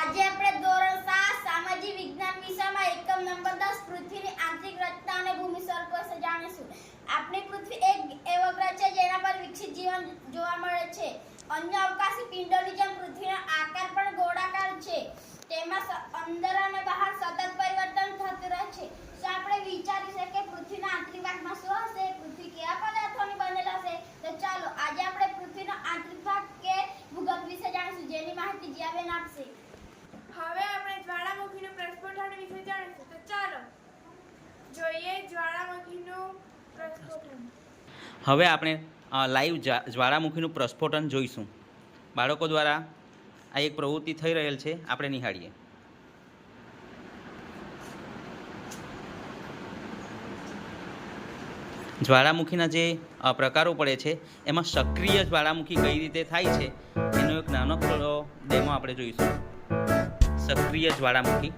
આજે આપણે ધોરણ 7 સામાજિક વિજ્ઞાન વિષયમાં એકમ નંબર 10 પૃથ્વીની આંતરિક રચના અને ભૂમિ સ્વરૂપ વિશે જાણીશું. આપણી પૃથ્વી એક એવો ગ્રહ છે જેના પર વિકસિત જીવન જોવા મળે છે. અન્ય અવકાશી પિંડોની જેમ પૃથ્વીનો આકાર પણ ગોળાકાર છે. તેમાં અંદર અને બહાર સતત પરિવર્તન થતું રહે છે. તો આપણે વિચારી શકીએ કે પૃથ્વીના આંતરિક ભાગમાં શું હશે, પૃથ્વી કેવા પદાર્થોની બનેલા હશે. તો ચાલો આજે આપણે પૃથ્વીનો આંતરિક ભાગ કે ભૂગર્ભ વિશે જાણીશું, જેની માહિતી જીયાબેન આપશે. હવે આપણે જ્વાળામુખીનું પ્રસ્ફોટન વિશે જાણીશું. તો ચાલો જોઈએ જ્વાળામુખીનું પ્રસ્ફોટન. હવે આપણે લાઈવ જ્વાળામુખીનું પ્રસ્ફોટન જોઈશું. બાળકો દ્વારા આ એક પ્રવૃત્તિ થઈ રહેલ છે, આપણે નિહાળીએ. જ્વાળામુખીના જે પ્રકારો પડે છે એમાં સક્રિય જ્વાળામુખી કઈ રીતે થાય છે એનો એક નાનો ડેમો આપણે જોઈશું. સક્રિય જ્વાળામુખી